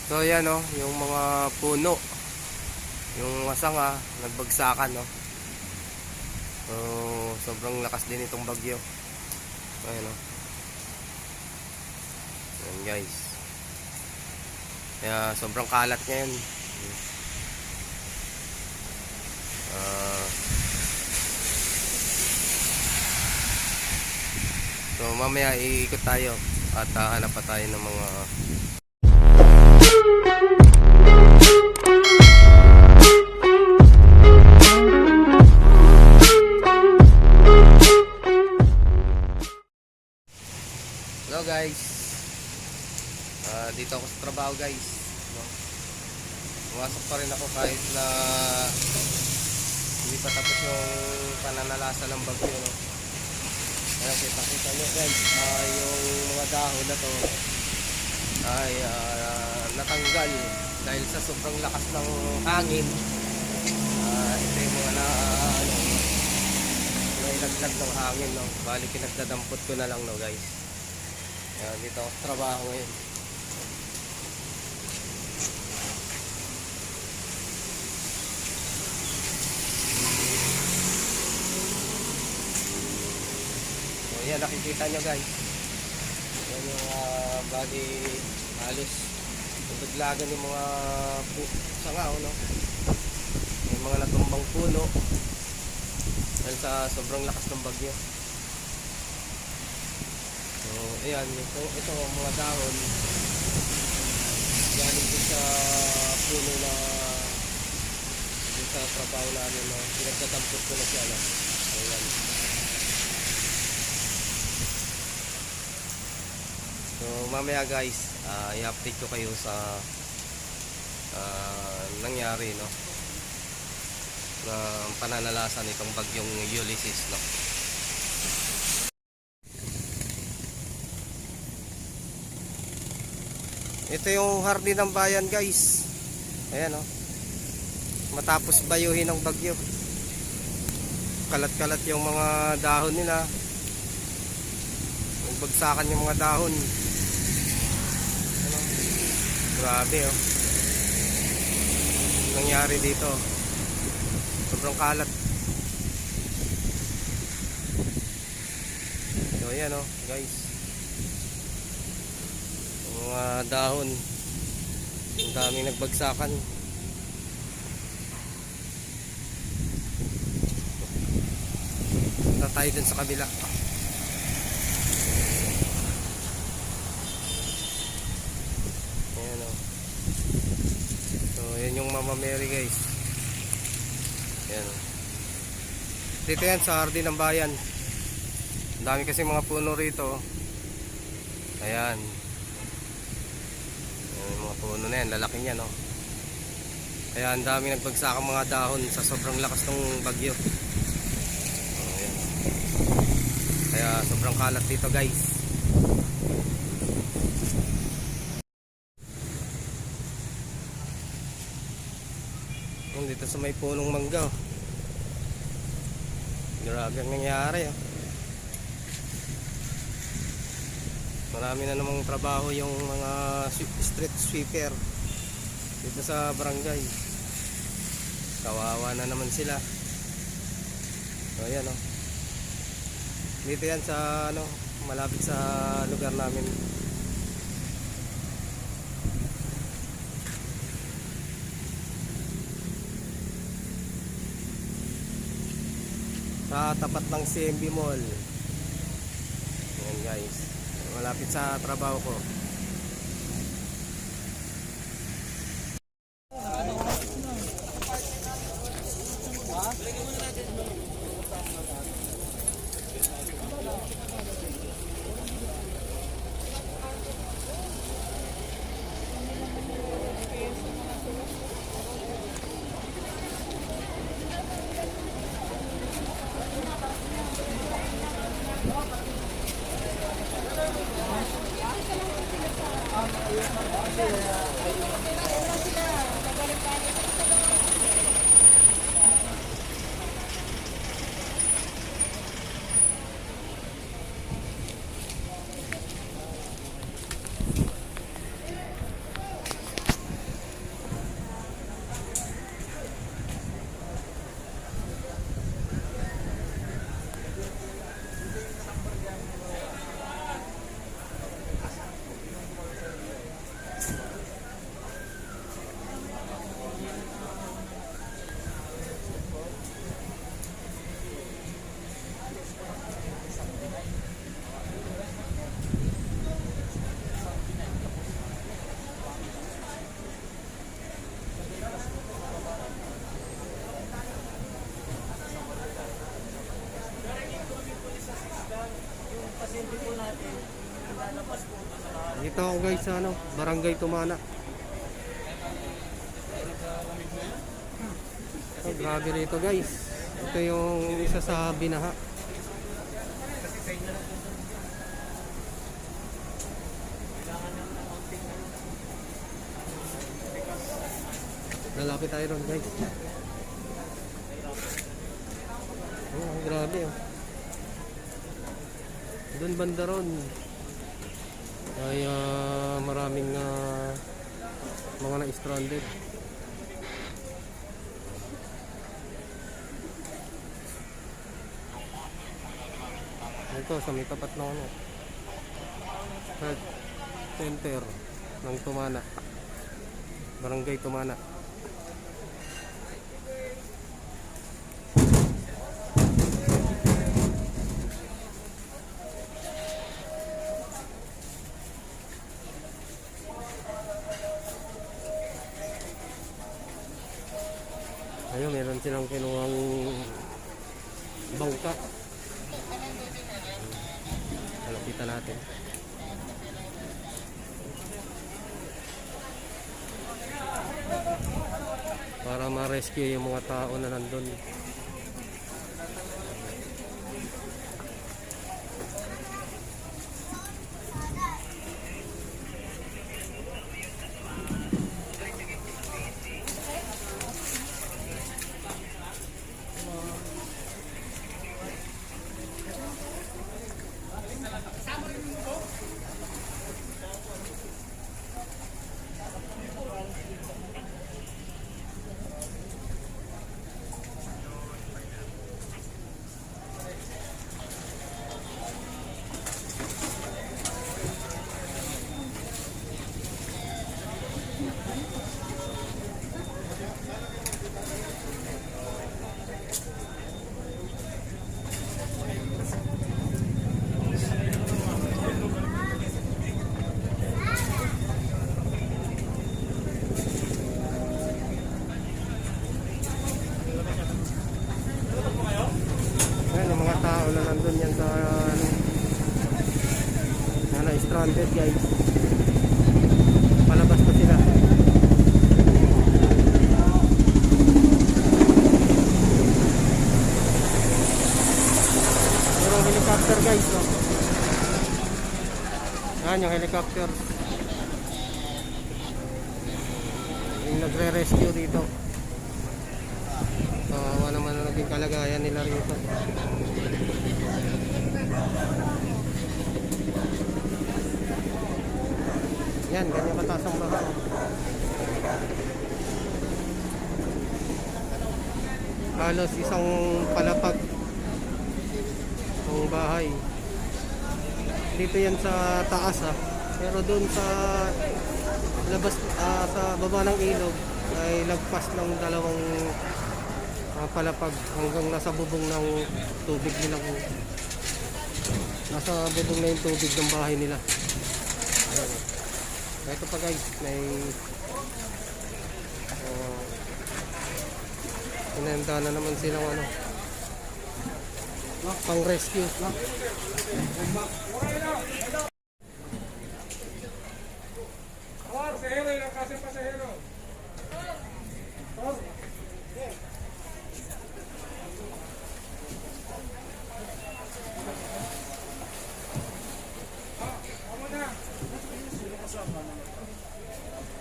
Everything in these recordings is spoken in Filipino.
So yan o, yung mga puno, yung sanga, nagbagsakan no. So sobrang lakas din itong bagyo. Ayan o. Ayan guys. Kaya sobrang kalat ngayon. So mamaya iikot tayo at hanap pa tayo ng mga Hello guys. Dito ako sa trabaho guys. No? Pumasok pa rin ako kahit na hindi pa tapos yung pananalasa ng bagyo no. Ayan, kita nyo guys, yung mga dahon na to ay natanggal dahil sa sobrang lakas ng hangin. Ito yung mga nailaglag ng hangin no. Bali pinagdadampot ko na lang no guys. Ayan, dito ako sa trabaho ngayon. Yan, nakikita nyo guys. Yan yung bali halos naglagan yung mga sanga no? Yung mga natumbang puno dahil sa sobrang lakas ng bagyo. So ayan, ito mga dahon galing din sa puno na din sa trabaho namin no? Pinagdadampot ko na siya no? So ayan. So mamaya guys, i-update ko kayo sa nangyari no na pananalasan nitong bagyong Ulysses no. Ito yung hardin ng bayan guys. Ayan no. Matapos bayuhin ng bagyo. Kalat-kalat yung mga dahon nila. Nagbagsakan yung mga dahon. Grabe oh. Nangyari dito. Sobrang kalat. So ayan oh guys. Yung mga dahon. Ang daming nagbagsakan. Punta tayo dun sa kabila. Yan yung Mama Mary guys. Yan. Dito yan sa hardin ng bayan. Ang dami kasi mga puno rito. Ayan. Yung mga puno na yan, lalaki niya no. Kaya ang dami nagbagsakang mga dahon sa sobrang lakas ng bagyo. Ayan. Kaya sobrang kalat dito guys. Dito sa may punong mangga. Grabe ang nangyari oh. Marami na namang trabaho yung mga street sweeper dito sa barangay. Kawawa na naman sila. So ayan oh. Dito yan sa malapit sa lugar namin. Sa tapat ng CMB Mall. Ayan guys, malapit sa trabaho ko. ako guys sa ano, Barangay Tumana. Oh, grabe rito guys. Ito yung isa sa binaha. Lalapit tayo ron guys. Oh, grabe oh. Doon banda ron ay maraming mga na-stranded. Ito sa may tapat ng ano, health center ng Tumana, Barangay Tumana. Ayun, meron silang kinuhang bangka. Lapitan natin. Para ma-rescue yung mga tao na nandun. Na nandun yan sa ano, stranded guys. Palabas na sila. Merong helicopter guys, no? Yan yung helicopter yung nagre-rescue dito. Kawawa naman na naging kalagayan nila rito. Yan, ganyan kataas ang baha. Halos isang palapag ng bahay. Dito yan sa taas ha. Pero doon sa labas, sa baba ng ilog ay lagpas ng dalawang palapag hanggang nasa bubong ng tubig nila. Nasa bubong na yung tubig ng bahay nila. Ayan. Ito pa guys, may inanda na naman silang ano, pang rescue. Pasahero, ilang kasi pasahero?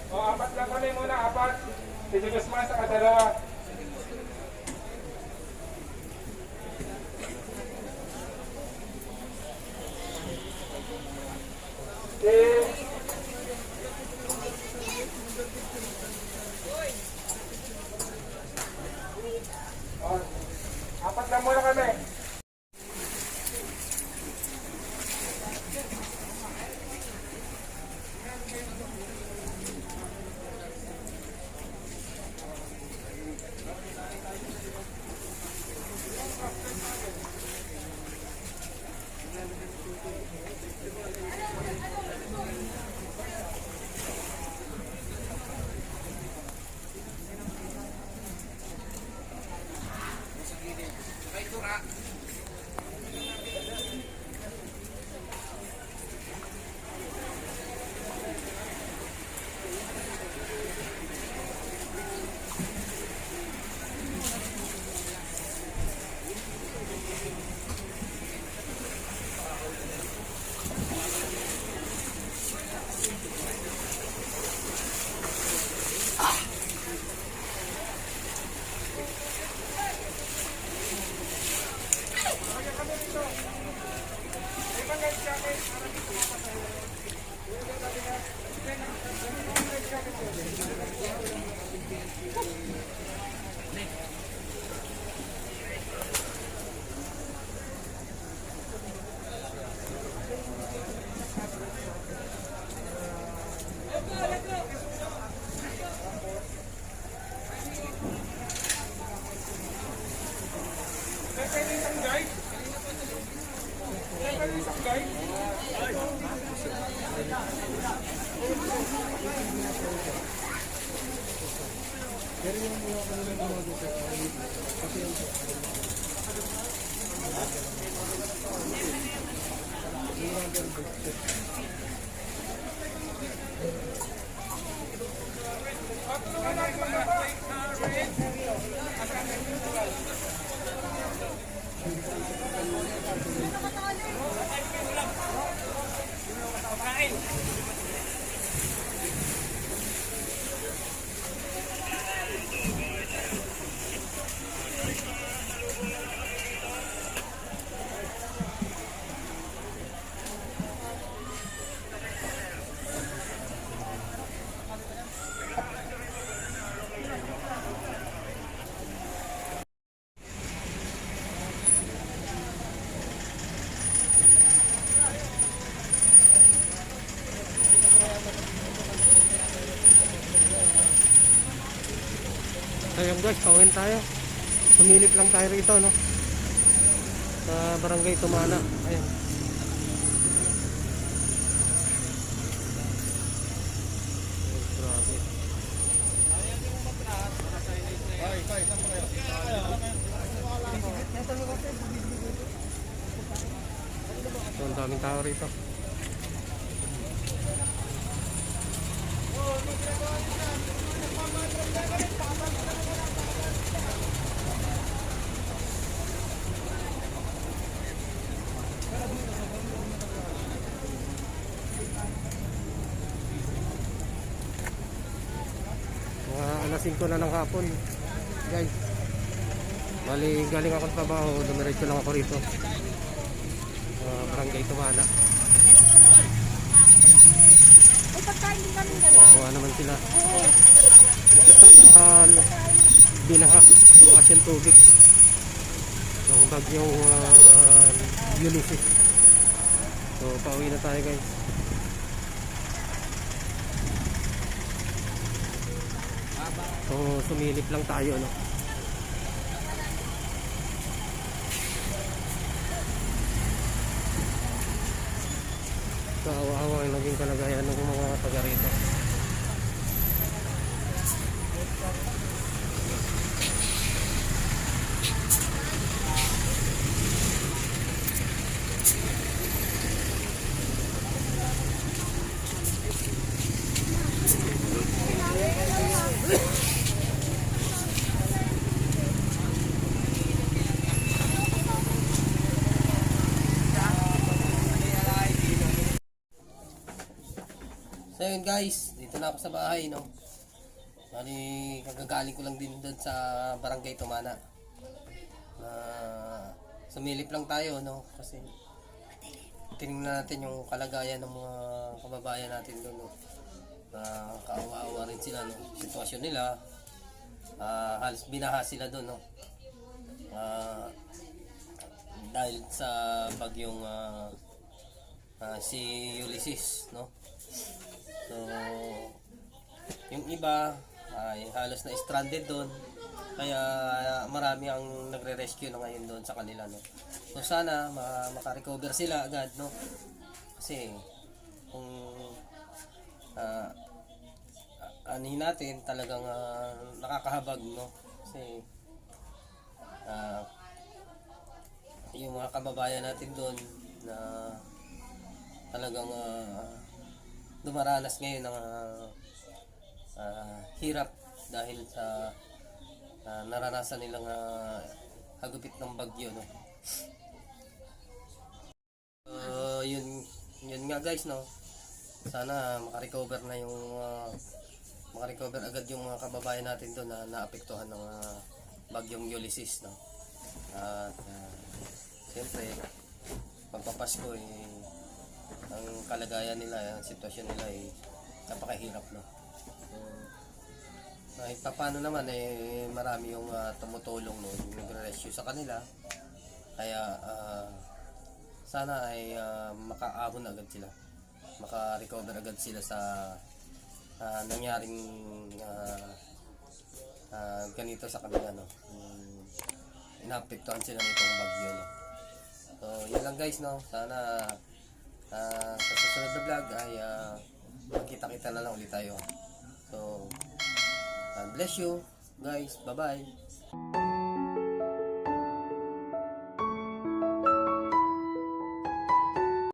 Apat lang kami muna, apat. Si Guzman sa kadalawa. Apat lang muna kami. Ayun guys, pauwiin tayo. Sumilip lang tayo rito, no? Sa Barangay Tumana. Ayun. Grabe. So, ang daming tao rito. Alas 5 na ng hapon, guys. Bali, galing ako sa trabaho, dumiretso lang ako rito. Barangay Tumana. Ay, pagkain din kami dala. Wawa naman sila. Ito sa binaha, tumaas yung tubig. Yung bagyong Ulysses. So, pauwi na tayo, guys. So, sumilip lang tayo, no? Kaawa-awa yung naging kalagayan ng mga taga rito. So yun guys, dito na ako sa bahay, no. Bali, kagagaling ko lang din doon sa Barangay Tumana. Na sumilip lang tayo, no, kasi tingnan natin yung kalagayan ng mga kababayan natin doon, no. Kaawa-awa rin sila, no. Sitwasyon nila, halos binaha sila doon, no. Dahil sa bagyong si Ulysses, no. So, yung iba ay halos na stranded doon. Kaya marami ang nagre-rescue na ngayon doon sa kanila, no. So sana maka-recover sila agad, no. Kasi kung anihin natin talagang nakakahabag, no. Kasi yung mga kababayan natin doon na talagang dumaranas ngayon ng hirap dahil sa naranasan nilang hagupit ng bagyo, no. Yun nga guys, no. Sana maka-recover na yung maka-recover agad yung mga kababayan natin doon na naapektuhan ng bagyong Ulysses, no. At siyempre pagpapasko ang kalagayan nila, ang sitwasyon nila ay napakahirap, no. Kahit paano naman marami yung tumutulong, no, yung nagre-rescue sa kanila. Kaya sana ay makaahon agad sila, maka-recover agad sila sa nangyaring ganito sa kanila, no. Inapektuhan sila nitong bagyo, no. So yun lang guys, no. Sana sa susunod na vlog ay magkita-kita na lang ulit tayo. So God bless you. guys. Bye-bye.